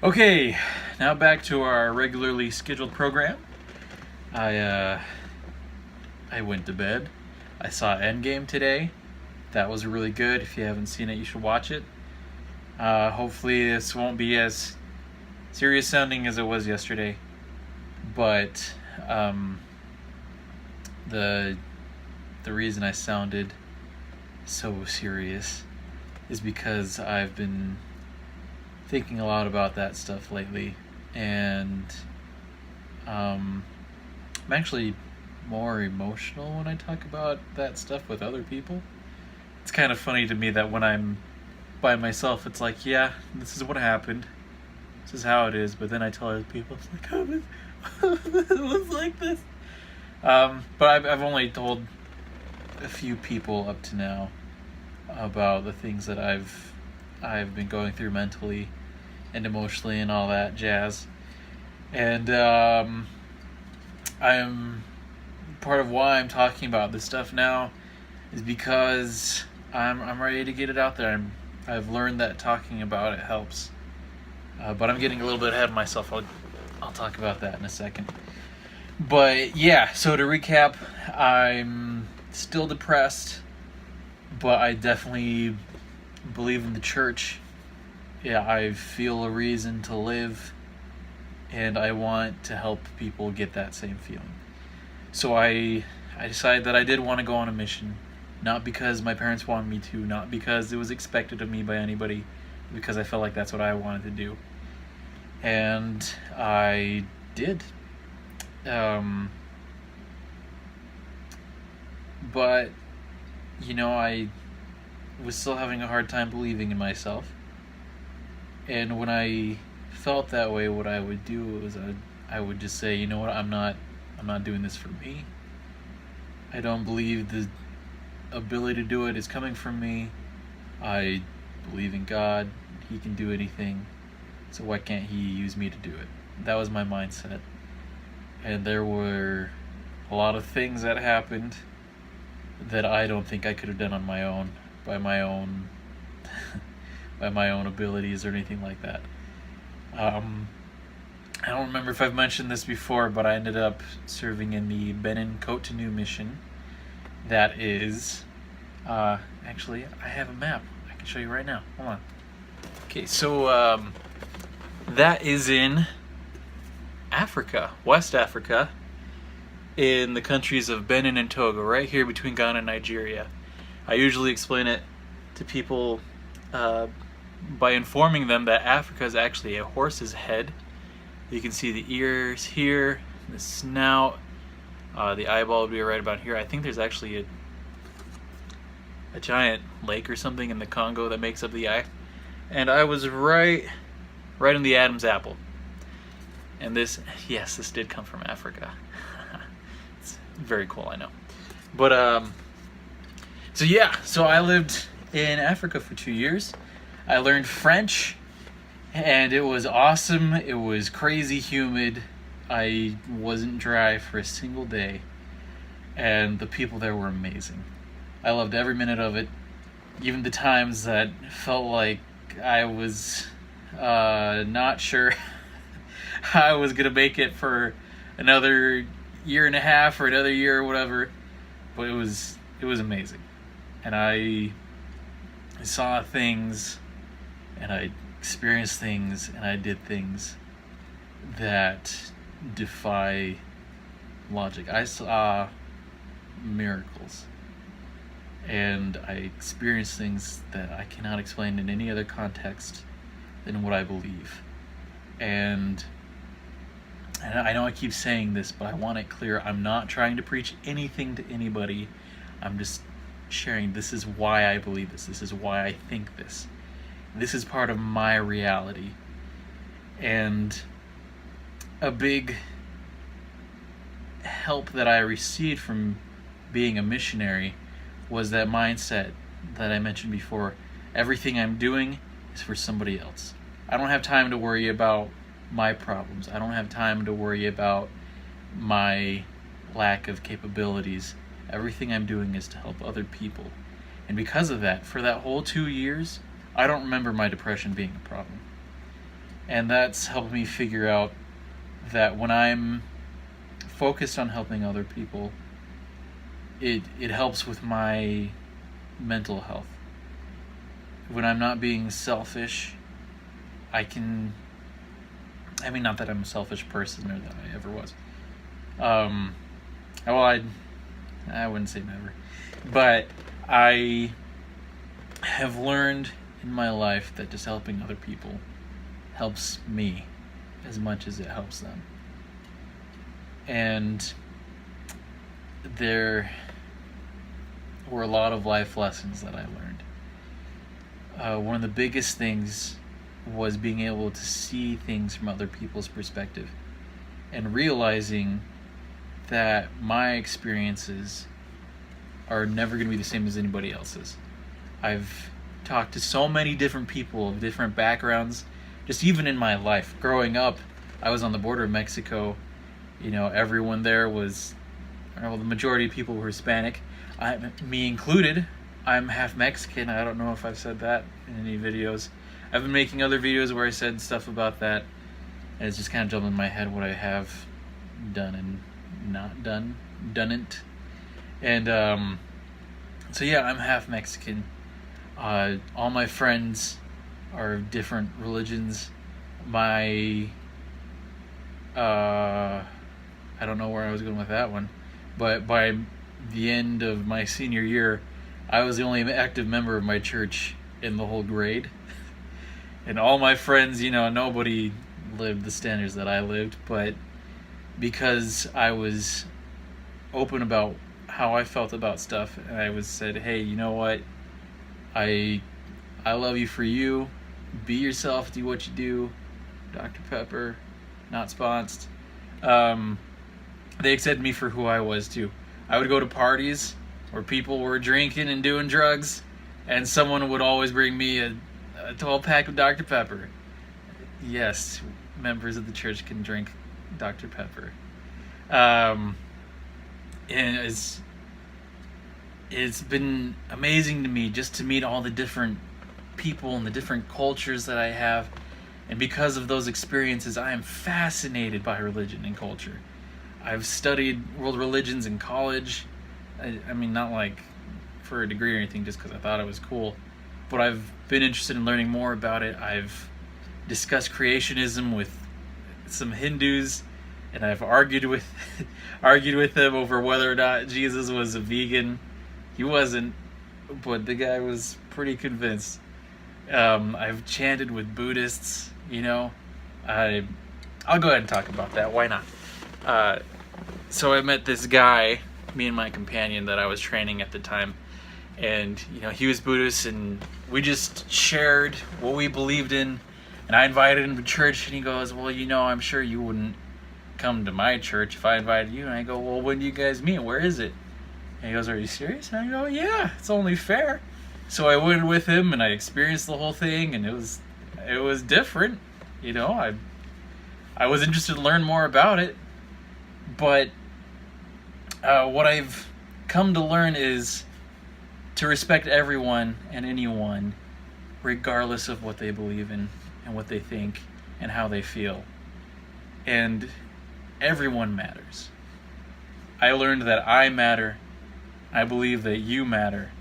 Okay, now back to our regularly scheduled program. I I went to bed. I saw Endgame today. That was really good. If you haven't seen it, you should watch it. Hopefully, this won't be as serious sounding as it was yesterday. But the reason I sounded so serious is because I've been thinking a lot about that stuff lately, and I'm actually more emotional when I talk about that stuff with other people. It's kind of funny to me that when I'm by myself, it's like, yeah, this is what happened. This is how it is. But then I tell other people, it's like, it was like this. But I've only told a few people up to now about the things that I've been going through mentally and emotionally and all that jazz. And I'm part of why I'm talking about this stuff now is because I'm ready to get it out there. I've learned that talking about it helps. But I'm getting a little bit ahead of myself. I'll talk about that in a second. But yeah, so to recap, I'm still depressed, but I definitely believe in the church. Yeah, I feel a reason to live, and I want to help people get that same feeling. So I decided that I did want to go on a mission, not because my parents wanted me to, not because it was expected of me by anybody, because I felt like that's what I wanted to do. And I did. But, I was still having a hard time believing in myself. And when I felt that way, what I would do was I would just say, you know what, I'm not doing this for me. I don't believe the ability to do it is coming from me. I believe in God. He can do anything. So why can't he use me to do it? That was my mindset. And there were a lot of things that happened that I don't think I could have done on my own, by my own abilities or anything like that. I don't remember if I've mentioned this before, but I ended up serving in the Benin Cotonou mission. That is, actually, I have a map. I can show you right now. Hold on. Okay, so that is in Africa, West Africa, in the countries of Benin and Togo, right here between Ghana and Nigeria. I usually explain it to people by informing them that Africa is actually a horse's head. You can see the ears here, the snout, the eyeball would be right about here. I think there's actually a giant lake or something in the Congo that makes up the eye. And I was right in the Adam's apple. And this did come from Africa. It's very cool, I know. But, so I lived in Africa for 2 years. I learned French, and it was awesome. It was crazy humid. I wasn't dry for a single day, and the people there were amazing. I loved every minute of it, even the times that felt like I was not sure how I was going to make it for another year and a half or another year or whatever, but it was amazing. And I saw things, and I experienced things, and I did things that defy logic. I saw miracles, and I experienced things that I cannot explain in any other context than what I believe. And I know I keep saying this, but I want it clear. I'm not trying to preach anything to anybody. I'm just sharing, this is why I believe this. This is why I think this. This is part of my reality. And a big help that I received from being a missionary was that mindset that I mentioned before. Everything I'm doing is for somebody else. I don't have time to worry about my problems. I don't have time to worry about my lack of capabilities. Everything I'm doing is to help other people. And because of that, for that whole 2 years, I don't remember my depression being a problem. And that's helped me figure out that when I'm focused on helping other people, it helps with my mental health. When I'm not being selfish, I can, I mean, not that I'm a selfish person or that I ever was. Well, I wouldn't say never. But I have learned in my life that just helping other people helps me as much as it helps them. And there were a lot of life lessons that I learned. One of the biggest things was being able to see things from other people's perspective and realizing that my experiences are never going to be the same as anybody else's. I've talked to so many different people of different backgrounds, just even in my life. Growing up, I was on the border of Mexico. Everyone there was, the majority of people were Hispanic, me included. I'm half Mexican. I don't know if I've said that in any videos. I've been making other videos where I said stuff about that, and it's just kind of jumped in my head what I have done and not done it. And so yeah, I'm half Mexican. All my friends are of different religions. I don't know where I was going with that one, but by the end of my senior year, I was the only active member of my church in the whole grade. And all my friends, nobody lived the standards that I lived, but because I was open about how I felt about stuff, and I was said, hey, you know what? I love you for you. Be yourself, do what you do. Dr. Pepper, not sponsored. They accepted me for who I was too. I would go to parties where people were drinking and doing drugs, and someone would always bring me a 12-pack of Dr. Pepper. Yes, members of the church can drink Dr. Pepper. And it's been amazing to me just to meet all the different people and the different cultures that I have. And because of those experiences, I am fascinated by religion and culture. I've studied world religions in college. I mean, not like for a degree or anything, just because I thought it was cool. But I've been interested in learning more about it. I've discussed creationism with some Hindus, and I've argued with them over whether or not Jesus was a vegan. He wasn't, but the guy was pretty convinced. I've chanted with Buddhists. I'll go ahead and talk about that. Why not? So I met this guy, me and my companion that I was training at the time, and he was Buddhist, and we just shared what we believed in. And I invited him to church, and he goes, well, I'm sure you wouldn't come to my church if I invited you. And I go, well, when do you guys meet? Where is it? And he goes, are you serious? And I go, yeah, it's only fair. So I went with him, and I experienced the whole thing, and it was different. I was interested to learn more about it. But what I've come to learn is to respect everyone and anyone, regardless of what they believe in and what they think and how they feel. And everyone matters. I learned that I matter. I believe that you matter.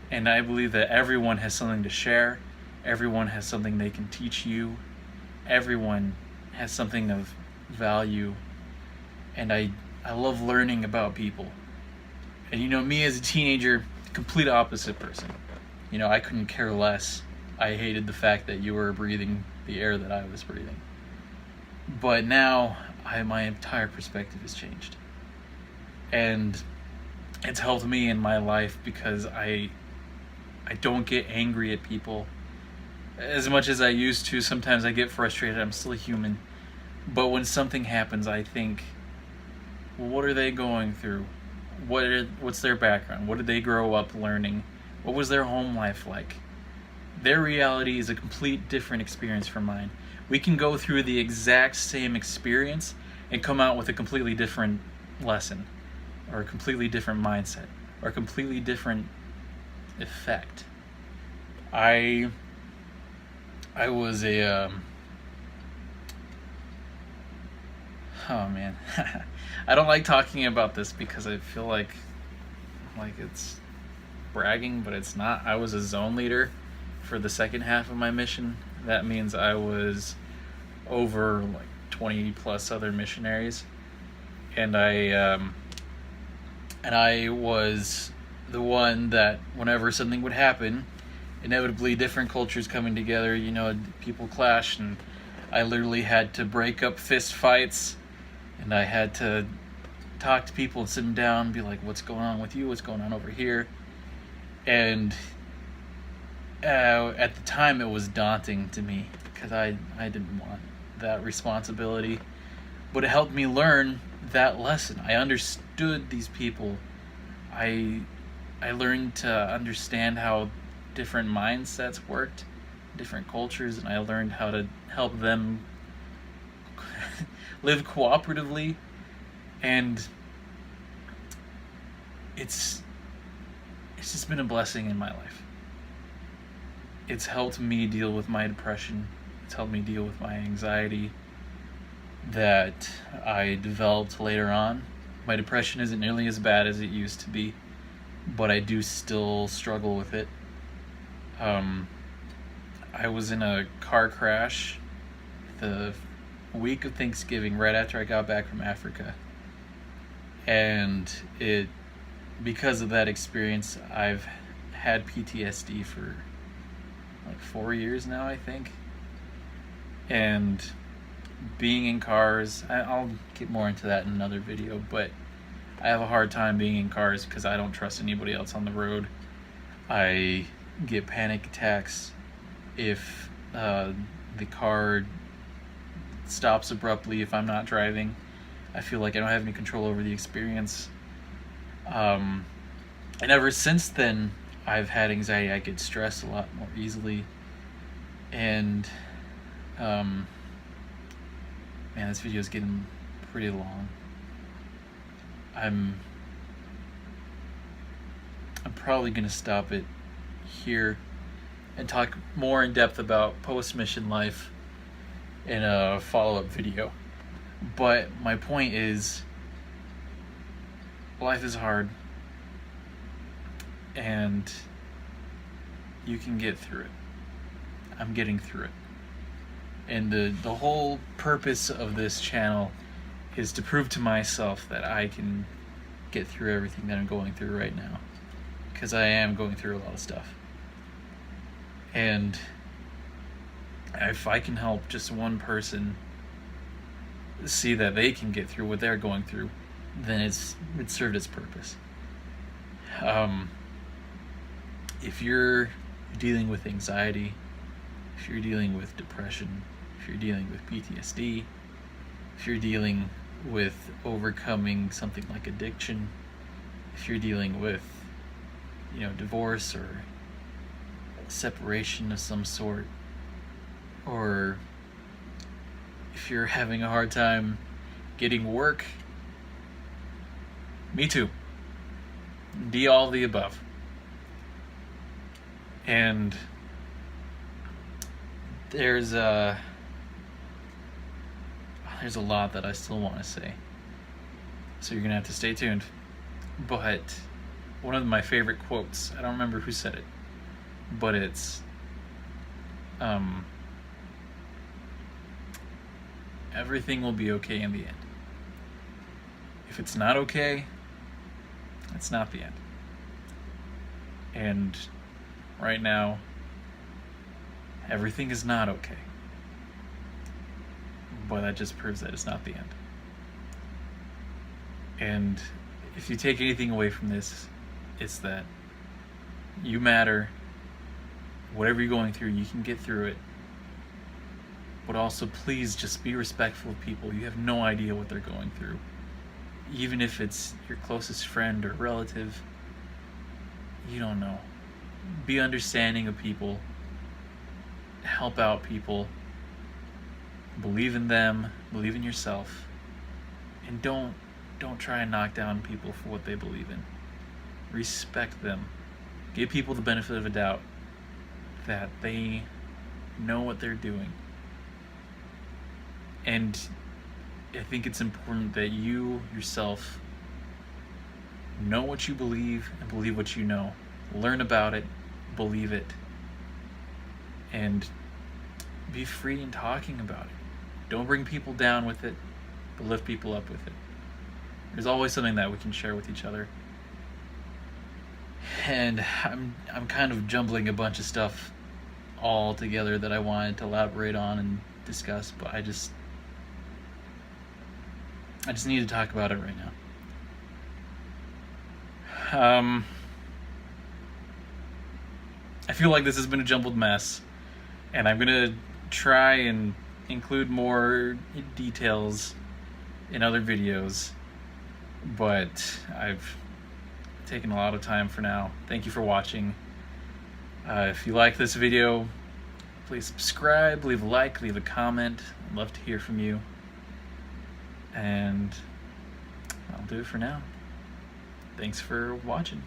And I believe that everyone has something to share. Everyone has something they can teach you. Everyone has something of value. And I love learning about people. And me as a teenager, complete opposite person. I couldn't care less. I hated the fact that you were breathing the air that I was breathing. But now, my entire perspective has changed. And it's helped me in my life because I don't get angry at people as much as I used to. Sometimes I get frustrated. I'm still human. But when something happens, I think, well, what are they going through? What's their background? What did they grow up learning? What was their home life like? Their reality is a complete different experience from mine. We can go through the exact same experience and come out with a completely different lesson, or a completely different mindset, or a completely different effect. I was a Oh man, I don't like talking about this because I feel like it's bragging, but it's not. I was a zone leader for the second half of my mission. That means I was over like 20 plus other missionaries, and I was the one that whenever something would happen, inevitably different cultures coming together, people clash, and I literally had to break up fist fights, and I had to talk to people and sit them down and be like, what's going on with you, what's going on over here. And at the time it was daunting to me because I didn't want that responsibility, but it helped me learn that lesson. I understood these people. I learned to understand how different mindsets worked, different cultures, and I learned how to help them live cooperatively. And it's just been a blessing in my life. It's helped me deal with my depression. It's helped me deal with my anxiety that I developed later on. My depression isn't nearly as bad as it used to be, but I do still struggle with it. I was in a car crash the week of Thanksgiving, right after I got back from Africa. And because of that experience, I've had PTSD for like 4 years now, I think. And being in cars, I'll get more into that in another video, but I have a hard time being in cars because I don't trust anybody else on the road. I get panic attacks if the car stops abruptly if I'm not driving. I feel like I don't have any control over the experience. And ever since then, I've had anxiety. I get stressed a lot more easily. And man, this video is getting pretty long. I'm probably gonna stop it here and talk more in depth about post-mission life in a follow-up video. But my point is, life is hard, and you can get through it. I'm getting through it. And the whole purpose of this channel is to prove to myself that I can get through everything that I'm going through right now. Because I am going through a lot of stuff. And if I can help just one person see that they can get through what they're going through, then it served its purpose. If you're dealing with anxiety, if you're dealing with depression, if you're dealing with PTSD, if you're dealing with overcoming something like addiction, if you're dealing with, divorce or separation of some sort, or if you're having a hard time getting work, me too. Be all the above. And there's a lot that I still want to say, so you're gonna have to stay tuned. But one of my favorite quotes, I don't remember who said it, but it's everything will be okay in the end. If it's not okay, it's not the end. And right now, everything is not okay. But that just proves that it's not the end. And if you take anything away from this, it's that you matter. Whatever you're going through, you can get through it. But also, please just be respectful of people. You have no idea what they're going through. Even if it's your closest friend or relative, you don't know. Be understanding of people. Help out people. Believe in them. Believe in yourself. And don't try and knock down people for what they believe in. Respect them. Give people the benefit of a doubt that they know what they're doing. And I think it's important that you yourself know what you believe and believe what you know. Learn about it, believe it, and be free in talking about it. Don't bring people down with it, but lift people up with it. There's always something that we can share with each other. And I'm kind of jumbling a bunch of stuff all together that I wanted to elaborate on and discuss, but I just need to talk about it right now. I feel like this has been a jumbled mess, and I'm gonna try and include more details in other videos, but I've taken a lot of time for now. Thank you for watching. If you like this video, please subscribe, leave a like, leave a comment. I'd love to hear from you. And I'll do it for now. Thanks for watching.